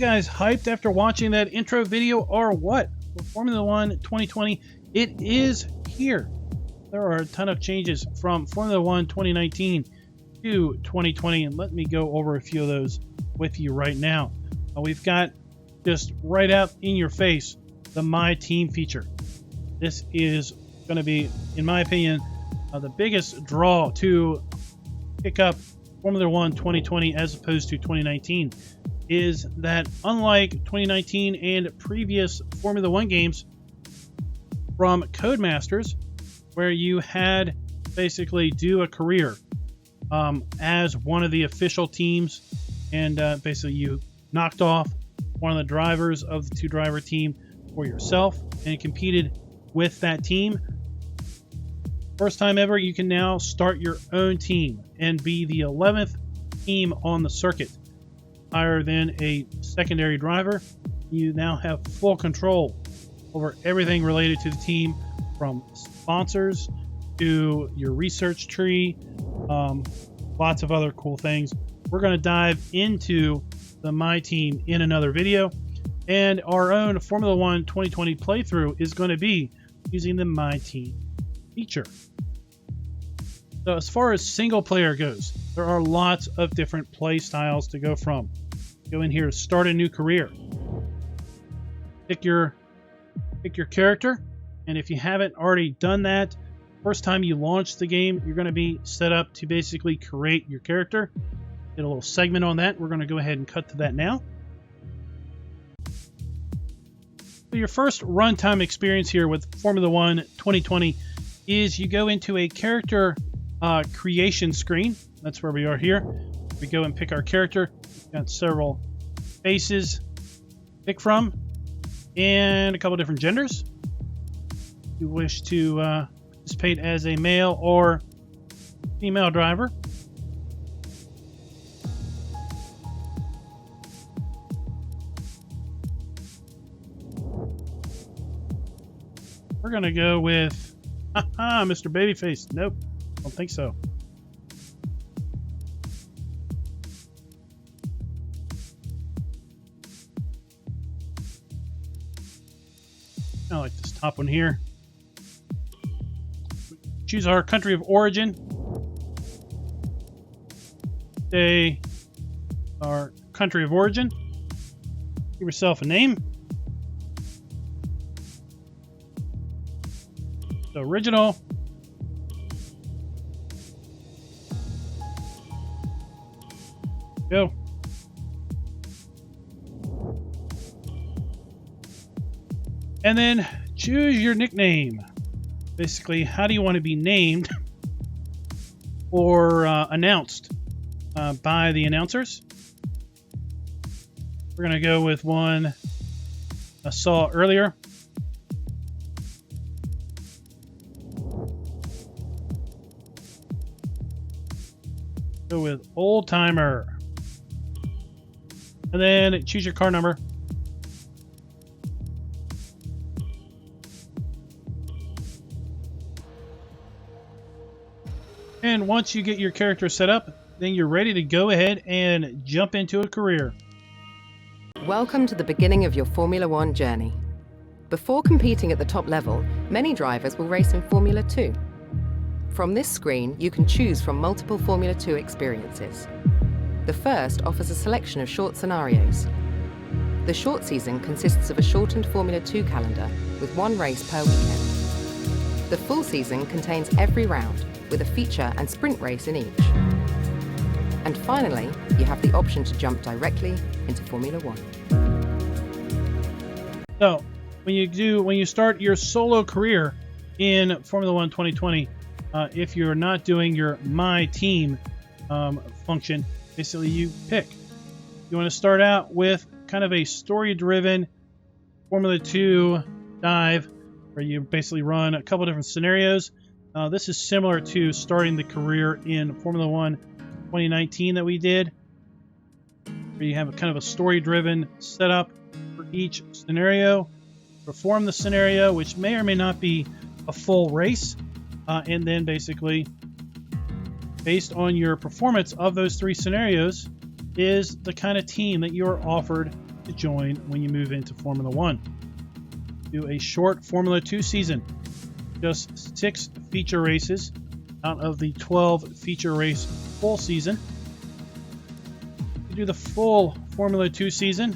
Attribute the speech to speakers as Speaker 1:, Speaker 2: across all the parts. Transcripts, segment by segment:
Speaker 1: guys hyped after watching that intro video or what? For Formula One 2020, it is here. There are a ton of changes from Formula One 2019 to 2020, and let me go over a few of those with you right now. We've got just right out in your face the My Team feature. This is going to be, in my opinion, the biggest draw to pick up Formula One 2020 as opposed to 2019 is that unlike 2019 and previous Formula One games from Codemasters, where you had basically do a career as one of the official teams, and basically you knocked off one of the drivers of the two-driver team for yourself and competed with that team. First time ever, you can now start your own team and be the 11th team on the circuit. Higher than a secondary driver, you now have full control over everything related to the team, from sponsors to your research tree, lots of other cool things. We're going to dive into the My Team in another video, and our own Formula One 2020 playthrough is going to be using the My Team feature. So as far as single player goes, there are lots of different play styles to go from. Go in here, start a new career. Pick your character, and if you haven't already done that, first time you launch the game, you're going to be set up to basically create your character. Get a little segment on that. We're going to go ahead and cut to that now. So your first runtime experience here with Formula One 2020 is you go into a character creation screen. That's where we are here. We go and pick our character. We've got several faces to pick from and a couple different genders. If you wish to participate as a male or female driver. We're going to go with Mr. Babyface. Nope, don't think so. I like this top one here. Choose our country of origin. Say our country of origin. Give yourself a name. So original. Go. And then choose your nickname. Basically, how do you want to be named or announced by the announcers? We're going to go with one I saw earlier. Go with Old Timer. And then choose your car number. And once you get your character set up, then you're ready to go ahead and jump into a career.
Speaker 2: Welcome to the beginning of your Formula One journey. Before competing at the top level, many drivers will race in Formula 2. From this screen, you can choose from multiple Formula 2 experiences. The first offers a selection of short scenarios. The short season consists of a shortened Formula 2 calendar with one race per weekend. The full season contains every round, with a feature and sprint race in each. And finally, you have the option to jump directly into Formula One.
Speaker 1: So, when you start your solo career in Formula One 2020, if you're not doing your My Team function, basically you pick. You want to start out with kind of a story-driven Formula 2 dive, where you basically run a couple different scenarios. This is similar to starting the career in Formula One 2019 that we did, where you have a kind of a story-driven setup for each scenario. Perform the scenario, which may or may not be a full race, and then basically, based on your performance of those three scenarios, is the kind of team that you're offered to join when you move into Formula 1. Do a short Formula 2 season, just 6 feature races out of the 12 feature race full season. You do the full Formula 2 season,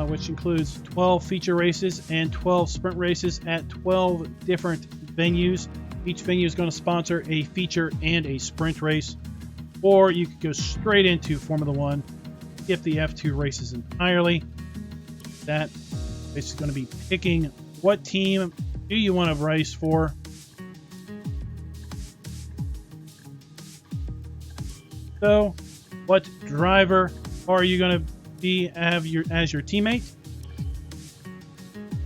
Speaker 1: which includes 12 feature races and 12 sprint races at 12 different venues. Each venue is going to sponsor a feature and a sprint race. Or you could go straight into Formula 1, skip the F2 races entirely. That is going to be picking what team do you want to race for. So, what driver are you going to be as your teammate?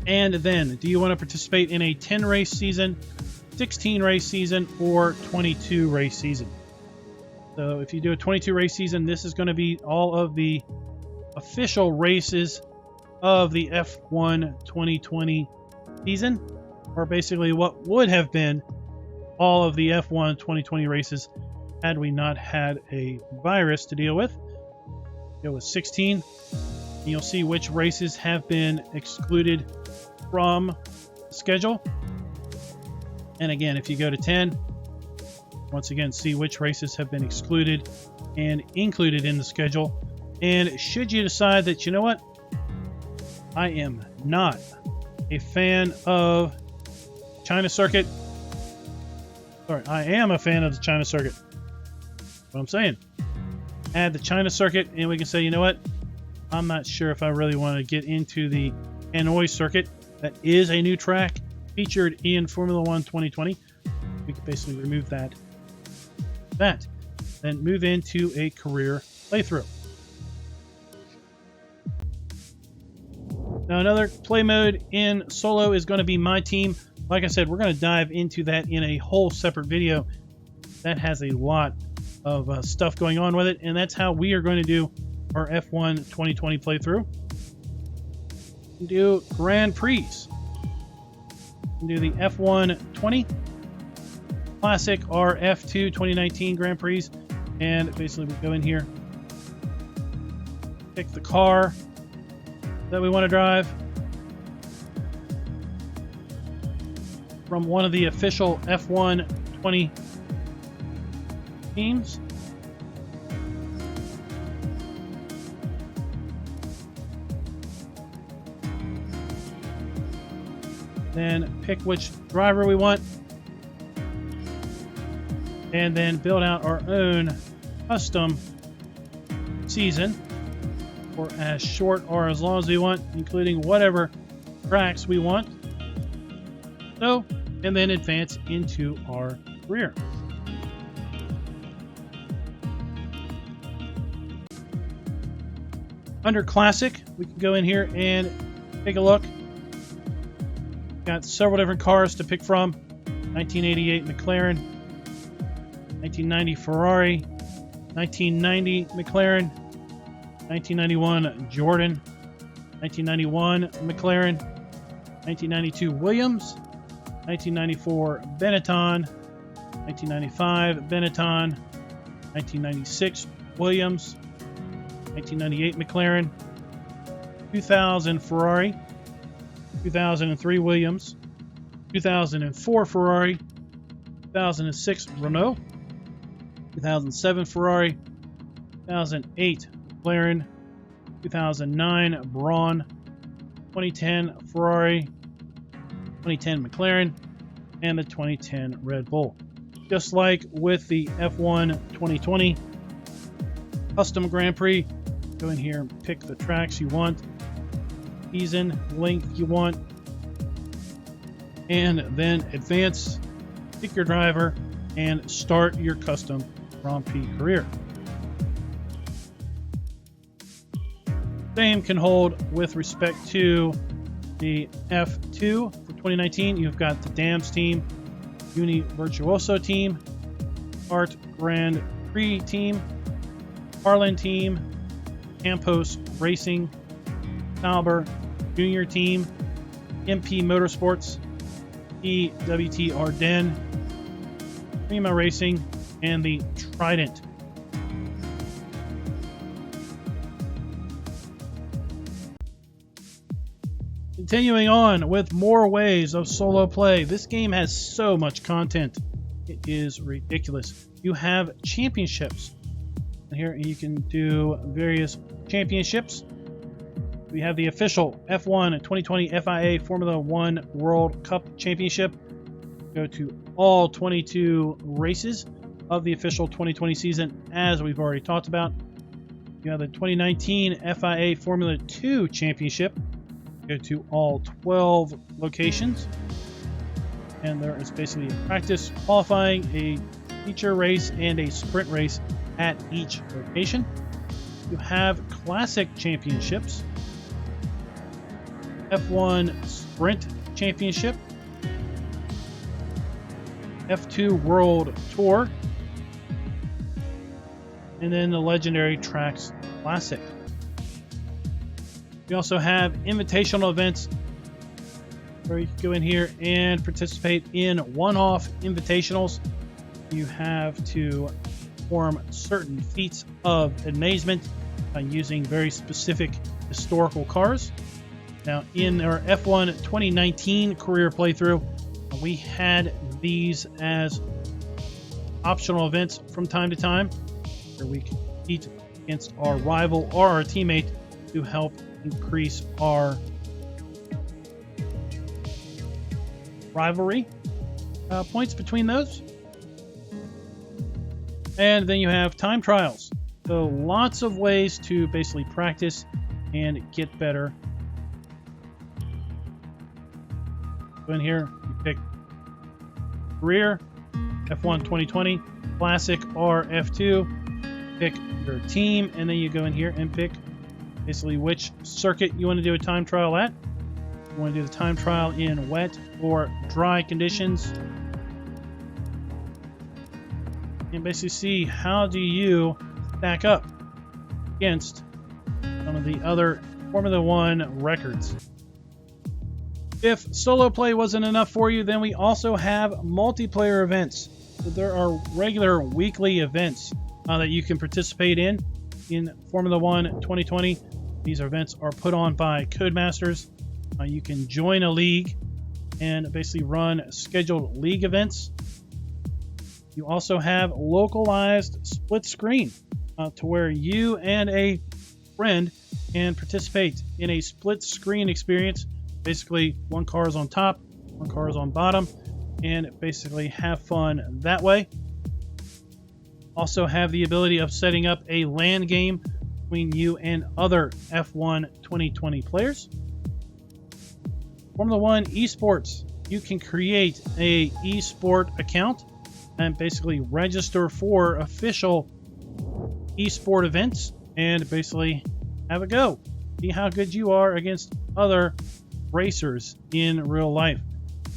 Speaker 1: And then, do you want to participate in a 10 race season, 16 race season, or 22 race season? So if you do a 22 race season, this is going to be all of the official races of the F1 2020 season, or basically what would have been all of the F1 2020 races had we not had a virus to deal with. It was 16. And you'll see which races have been excluded from the schedule. And again, if you go to 10, once again, see which races have been excluded and included in the schedule. And should you decide that, you know what, I am not a fan of China circuit. Sorry, I am a fan of the China circuit. What I'm saying, add the China circuit, and we can say, you know what, I'm not sure if I really want to get into the Hanoi circuit. That is a new track featured in Formula 1 2020. We can basically remove that. Then move into a career playthrough. Now, another play mode in solo is going to be my team. Like I said, we're going to dive into that in a whole separate video. That has a lot of stuff going on with it, and that's how we are going to do our F1 2020 playthrough. Do Grand Prix. Do the F1 20 Classic, our F2 2019 Grand Prix, and basically we go in here, pick the car that we want to drive from one of the official F1 20 teams. Then pick which driver we want, and then build out our own custom season for as short or as long as we want, including whatever tracks we want. So, and then advance into our career. Under Classic, we can go in here and take a look. Got several different cars to pick from. 1988 McLaren, 1990 Ferrari, 1990 McLaren, 1991 Jordan, 1991 McLaren, 1992 Williams, 1994 Benetton, 1995 Benetton, 1996 Williams, 1998 McLaren, 2000 Ferrari, 2003 Williams, 2004 Ferrari, 2006 Renault, 2007 Ferrari, 2008 McLaren, 2009 Braun, 2010 Ferrari, 2010 McLaren, and the 2010 Red Bull. Just like with the F1 2020 Custom Grand Prix, go in here and pick the tracks you want, season length you want, and then advance, pick your driver, and start your custom Grand Prix career. Same can hold with respect to the F2 for 2019. You've got the Dams team, Uni Virtuoso team, Art Grand Prix team, Harlan team, Campos Racing, Sauber Junior team, MP Motorsports, EWT Ardennes, Prima Racing, and the Trident. Continuing on with more ways of solo play. This game has so much content. It is ridiculous. You have championships. Here you can do various championships. We have the official F1 2020 FIA Formula One World Cup Championship. Go to all 22 races of the official 2020 season, as we've already talked about. You have the 2019 FIA Formula 2 Championship. Go to all 12 locations. And there is basically a practice, qualifying, a feature race, and a sprint race at each location. You have classic championships, F1 Sprint Championship, F2 World Tour, and then the legendary Tracks Classic. We also have invitational events where you can go in here and participate in one-off invitationals. You have to perform certain feats of amazement using very specific historical cars. Now, in our F1 2019 career playthrough, we had these as optional events from time to time, where we compete against our rival or our teammate to help increase our rivalry points between those. And then you have time trials. So lots of ways to basically practice and get better. Go in here, you pick career, F1 2020, classic or F2, pick your team, and then you go in here and pick basically which circuit you want to do a time trial at. You want to do the time trial in wet or dry conditions. And basically see how do you stack up against some of the other Formula One records. If solo play wasn't enough for you, then we also have multiplayer events. So there are regular weekly events that you can participate in Formula One 2020. These events are put on by Codemasters. You can join a league and basically run scheduled league events. You also have localized split screen to where you and a friend can participate in a split screen experience. Basically, one car is on top, one car is on bottom, and basically have fun that way. Also have the ability of setting up a LAN game between you and other F1 2020 players. Formula One Esports. You can create a esport account and basically register for official esport events and basically have a go. See how good you are against other racers in real life.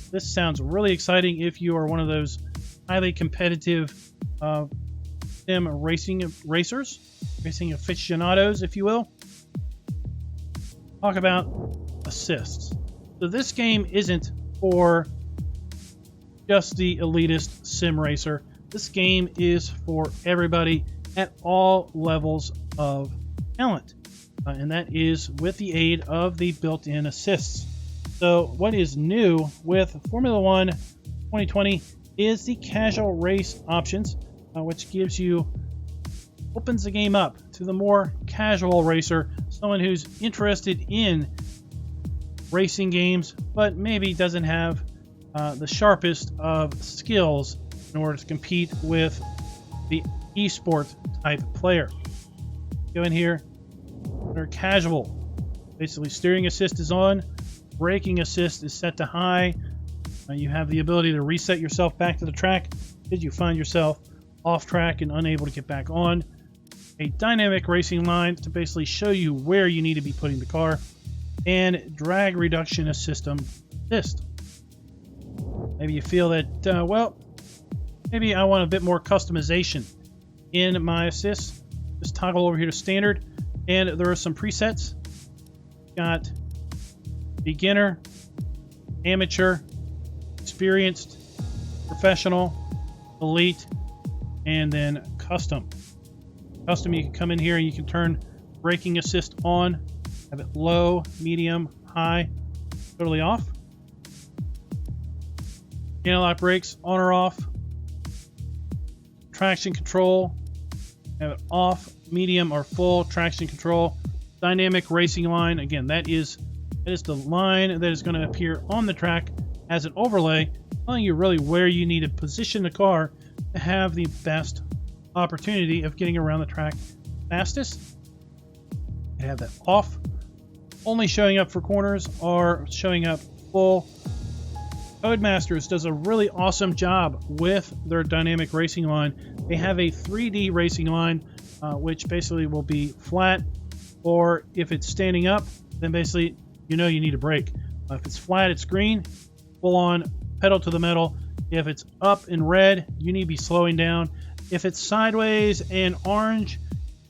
Speaker 1: This sounds really exciting if you are one of those highly competitive sim racing aficionados, if you will. Talk about assists. So this game isn't for just the elitist sim racer. This game is for everybody at all levels of talent. And that is with the aid of the built-in assists. So what is new with Formula One 2020 is the casual race options, which opens the game up to the more casual racer, someone who's interested in racing games, but maybe doesn't have the sharpest of skills in order to compete with the esport type player. Go in here, they're casual. Basically, steering assist is on, braking assist is set to high. You have the ability to reset yourself back to the track if you find yourself off track and unable to get back on. A dynamic racing line to basically show you where you need to be putting the car, and drag reduction assist. Maybe you feel that, maybe I want a bit more customization in my assists. Just toggle over here to standard, and there are some presets. Got beginner, amateur, experienced, professional, elite, and then custom. Custom, you can come in here and you can turn braking assist on, have it low, medium, high. totally off. Anti-lock brakes on or off. Traction control, have it off, medium or full traction control. Dynamic racing line, again, that is the line that is going to appear on the track as an overlay, telling you really where you need to position the car to have the best opportunity of getting around the track fastest. You have that off, only showing up for corners or showing up full. Codemasters does a really awesome job with their dynamic racing line. They have a 3D racing line, which basically will be flat, or if it's standing up, then basically you know you need a brake. If it's flat, it's green, full on pedal to the metal. If it's up in red, you need to be slowing down. If it's sideways and orange,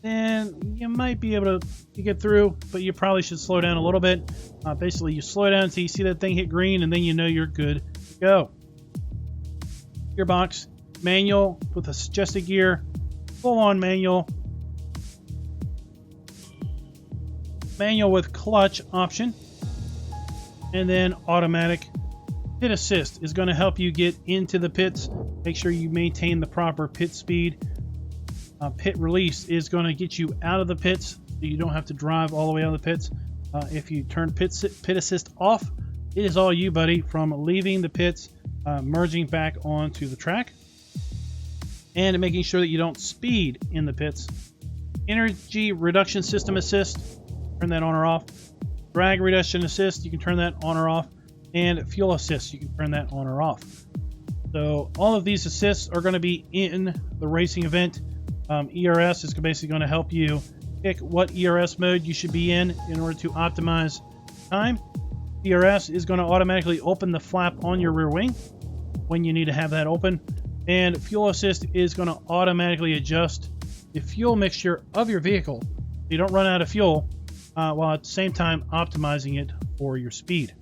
Speaker 1: then you might be able to get through, but you probably should slow down a little bit. Basically, you slow down until you see that thing hit green, and then you know you're good to go. Gearbox, manual with a suggested gear, full-on manual. Manual with clutch option, and then automatic. Pit assist is going to help you get into the pits. Make sure you maintain the proper pit speed. Pit release is going to get you out of the pits, so you don't have to drive all the way out of the pits. If you turn pit assist off, it is all you, buddy, from leaving the pits, merging back onto the track, and making sure that you don't speed in the pits. Energy reduction system assist, turn that on or off. Drag reduction assist, you can turn that on or off. And fuel assist, you can turn that on or off. So all of these assists are going to be in the racing event. ERS is basically going to help you pick what ERS mode you should be in order to optimize time. ERS is going to automatically open the flap on your rear wing when you need to have that open. And fuel assist is going to automatically adjust the fuel mixture of your vehicle so you don't run out of fuel, while at the same time optimizing it for your speed.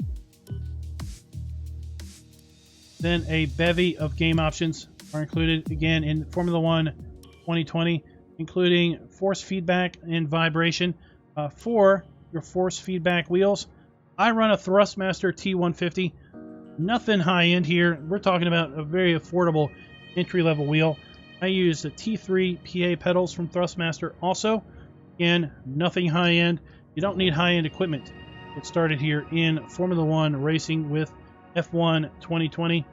Speaker 1: Then a bevy of game options are included again in Formula 1 2020, including force feedback and vibration for your force feedback wheels. I run a Thrustmaster T150, nothing high end here. We're talking about a very affordable entry level wheel. I use the T3 PA pedals from Thrustmaster also. Again, nothing high end. You don't need high end equipment. Get started here in Formula 1 racing with F1 2020.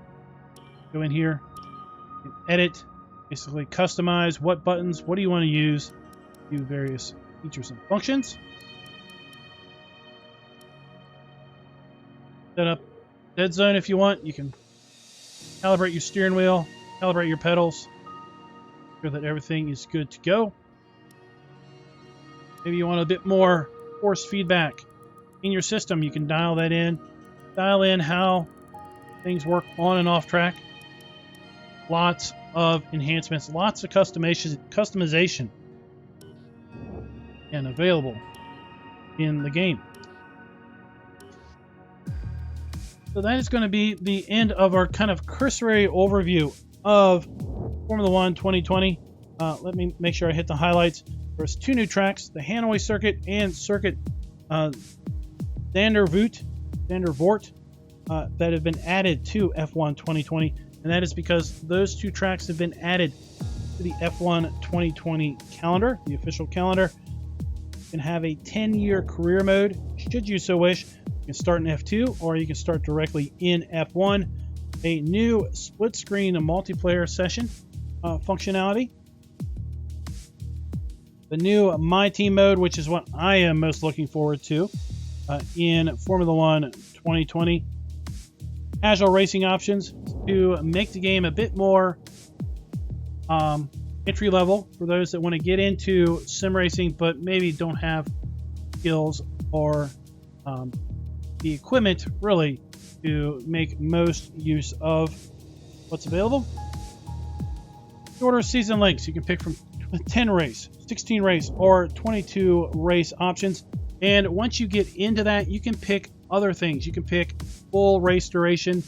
Speaker 1: Go in here, you can edit, basically customize what buttons, what do you want to use, do various features and functions. Set up dead zone if you want. You can calibrate your steering wheel, calibrate your pedals, make sure that everything is good to go. Maybe you want a bit more force feedback in your system. You can dial that in. Dial in how things work on and off track. Lots of enhancements, lots of customization and available in the game. So that is going to be the end of our kind of cursory overview of Formula 1 2020. Let me make sure I hit the highlights. There's two new tracks, the Hanoi Circuit and Circuit Vandervoort, that have been added to F1 2020. And that is because those two tracks have been added to the F1 2020 calendar, the official calendar. You can have a 10-year career mode, should you so wish. You can start in F2 or you can start directly in F1. A new split-screen multiplayer session functionality. The new My Team mode, which is what I am most looking forward to in Formula 1 2020. Casual racing options to make the game a bit more entry level for those that want to get into sim racing but maybe don't have skills or the equipment really to make most use of what's available. Shorter season lengths, you can pick from 10 race, 16 race, or 22 race options. And once you get into that, you can pick other things. You can pick full race duration,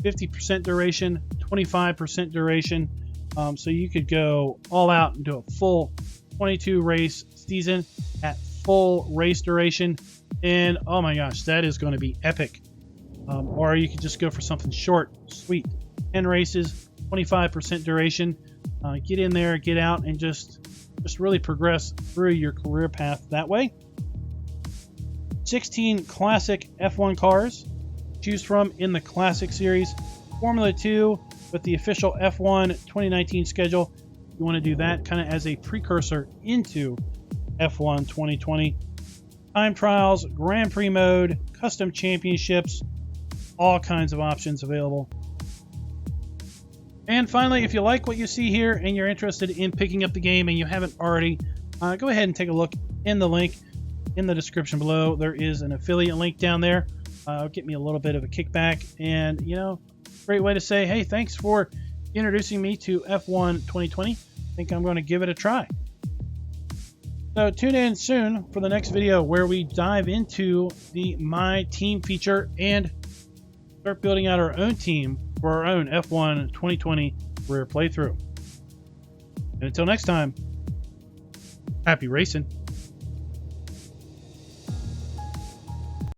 Speaker 1: 50% duration, 25% duration. So you could go all out and do a full 22 race season at full race duration. And oh my gosh, that is going to be epic. or you could just go for something short, sweet. 10 races, 25% duration. Get in there, get out, and just really progress through your career path that way. 16 classic F1 cars to choose from in the Classic Series. Formula 2 with the official F1 2019 schedule. You want to do that kind of as a precursor into F1 2020. Time trials, Grand Prix mode, custom championships, all kinds of options available. And finally, if you like what you see here and you're interested in picking up the game and you haven't already, go ahead and take a look in the link in the description below. There is an affiliate link down there. Get me a little bit of a kickback, and great way to say, hey, thanks for introducing me to F1 2020. I think I'm going to give it a try. So tune in soon for the next video where we dive into the My Team feature and start building out our own team for our own F1 2020 career playthrough. And until next time, happy racing.